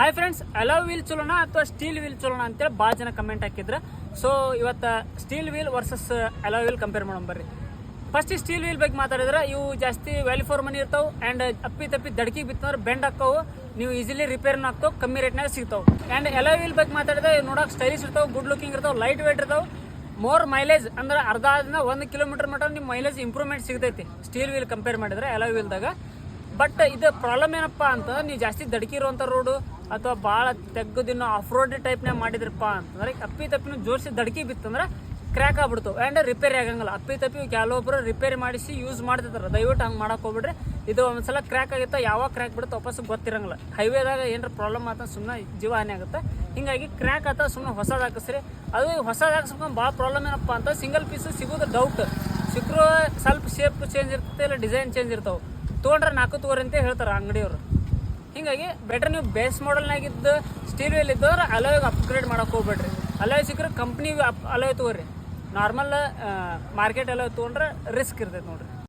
Hi friends, hello wheel ಚಲೋಣ ಅಥವಾ steel wheel ಚಲೋಣ ಅಂತೇಳಿ ಭಾಳ ಜನ ಕಮೆಂಟ್ ಹಾಕಿದ್ರು. ಸೊ ಇವತ್ತು steel wheel versus hello wheel compare ಮಾಡೋಣ ಬರ್ರಿ. ಫಸ್ಟ್ ಸ್ಟೀಲ್ ವೀಲ್ ಬಗ್ಗೆ ಮಾತಾಡಿದ್ರೆ ಇವು ಜಾಸ್ತಿ ವ್ಯಾಲ್ಯೂ ಫಾರ್ ಮನಿ ಇರ್ತಾವೆ ಆ್ಯಂಡ್ ಅಪ್ಪಿ ತಪ್ಪಿ ದಡ್ಕಿಗೆ ಬಿತ್ತಂದ್ರೆ ಬೆಂಡ್ ಹಾಕವು, ನೀವು ಈಸಿಲಿ ರಿಪೇರ್ನ ಆಗ್ತಾವೆ, ಕಮ್ಮಿ ರೇಟ್ನಾಗ ಸಿಗ್ತಾವೆ. ಆ್ಯಂಡ್ ಅಲೋ ವೀಲ್ ಬಗ್ಗೆ ಮಾತಾಡಿದ್ರೆ ನೋಡೋಕೆ ಸ್ಟೈಲಿಶ್ ಇರ್ತಾವೆ, ಗುಡ್ ಲುಕಿಂಗ್ ಇರ್ತಾವೆ, ಲೈಟ್ ವೇಟ್ ಇರ್ತಾವೆ, ಮೋರ್ ಮೈಲೇಜ್ ಅಂದ್ರೆ ಅರ್ಧ ಅದನ್ನ 1 ಕಿಲೋಮೀಟರ್ ಮಟ್ಟ ನಿಮ್ಮ ಮೈಲೇಜ್ ಇಂಪ್ರೂವ್ಮೆಂಟ್ ಸಿಗ್ತೈತಿ ಸ್ಟೀಲ್ ವೀಲ್ ಕಂಪೇರ್ ಮಾಡಿದ್ರೆ ಅಲೋ ವೀಲ್ದಾಗ. ಬಟ್ ಇದು ಪ್ರಾಬ್ಲಮ್ ಏನಪ್ಪ ಅಂತಂದ್ರೆ ನೀವು ಜಾಸ್ತಿ ದಡ್ಕಿ ಇರುವಂಥ ರೋಡು ಅಥವಾ ಭಾಳ ತೆಗ್ಗದಿನ್ನು ಆಫ್ ರೋಡ್ ಟೈಪ್ನಾಗ ಮಾಡಿದ್ರಪ್ಪ ಅಂತಂದ್ರೆ ಅಪ್ಪಿ ತಪ್ಪಿನ ಜೋಡಿಸಿ ದಡ್ಕಿ ಬಿತ್ತಂದ್ರೆ ಕ್ರ್ಯಾಕ್ ಆಗ್ಬಿಡ್ತಾವೆ ಆ್ಯಂಡ್ ರಿಪೇರಿ ಆಗಂಗಿಲ್ಲ. ಅಪ್ಪಿ ತಪ್ಪಿ ಕೆಲವೊಬ್ಬರು ರಿಪೇರಿ ಮಾಡಿಸಿ ಯೂಸ್ ಮಾಡ್ತಿರ್ತಾರೆ, ದಯವಿಟ್ಟು ಹಂಗೆ ಮಾಡಕ್ಕೆ ಹೋಗ್ಬಿಡ್ರಿ. ಇದು ಒಂದ್ಸಲ ಕ್ರ್ಯಾಕ್ ಆಗುತ್ತೆ, ಯಾವಾಗ ಕ್ರ್ಯಾಕ್ ಬಿಡುತ್ತೆ ವಾಪಸ್ ಗೊತ್ತಿರಂಗಿಲ್ಲ. ಹೈವೇದಾಗ ಏನಾರ ಪ್ರಾಬ್ಲಮ್ ಆತ ಸುಮ್ಮನೆ ಜೀವ ಹಾನಿ ಆಗುತ್ತೆ. ಹಿಂಗಾಗಿ ಕ್ರ್ಯಾಕ್ ಆತ ಸುಮ್ಮನೆ ಹೊಸದು ಹಾಕಿಸ್ರಿ. ಅದು ಹೊಸದು ಹಾಕಿಸ್ಕೊಂಡು ಭಾಳ ಪ್ರಾಬ್ಲಮ್ ಏನಪ್ಪ ಅಂತ ಸಿಂಗಲ್ ಪೀಸು ಸಿಗೋದು ಡೌಟ್. ಸಿಕ್ಕರು ಸ್ವಲ್ಪ ಶೇಪ್ ಚೇಂಜ್ ಇರ್ತದೆ, ಇಲ್ಲ ಡಿಸೈನ್ ಚೇಂಜ್ ಇರ್ತಾವೆ. ತೊಗೊಂಡ್ರೆ 4 ತಗೋರಿ ಅಂತ ಹೇಳ್ತಾರೆ ಅಂಗಡಿಯವರು. ಹೀಗಾಗಿ ಬೆಟರ್ ನೀವು ಬೇಸ್ ಮಾಡಲ್ನಾಗಿದ್ದು ಸ್ಟೀಲ್ ವೀಲ್ ಇದ್ದವ್ರೆ ಅಲೋಯ್ಗೆ ಅಪ್ಗ್ರೇಡ್ ಮಾಡೋಕೆ ಹೋಗ್ಬೇಡ್ರಿ. ಅಲೋಯ್ ಸಿಕ್ಕರೆ ಕಂಪ್ನಿ ಅಲೋಯ್ ತೊಗೋರಿ. ನಾರ್ಮಲ್ ಮಾರ್ಕೆಟ್ ಅಲೋಯ್ ತೊಗೊಂಡ್ರೆ ರಿಸ್ಕ್ ಇರ್ತೈತೆ ನೋಡ್ರಿ.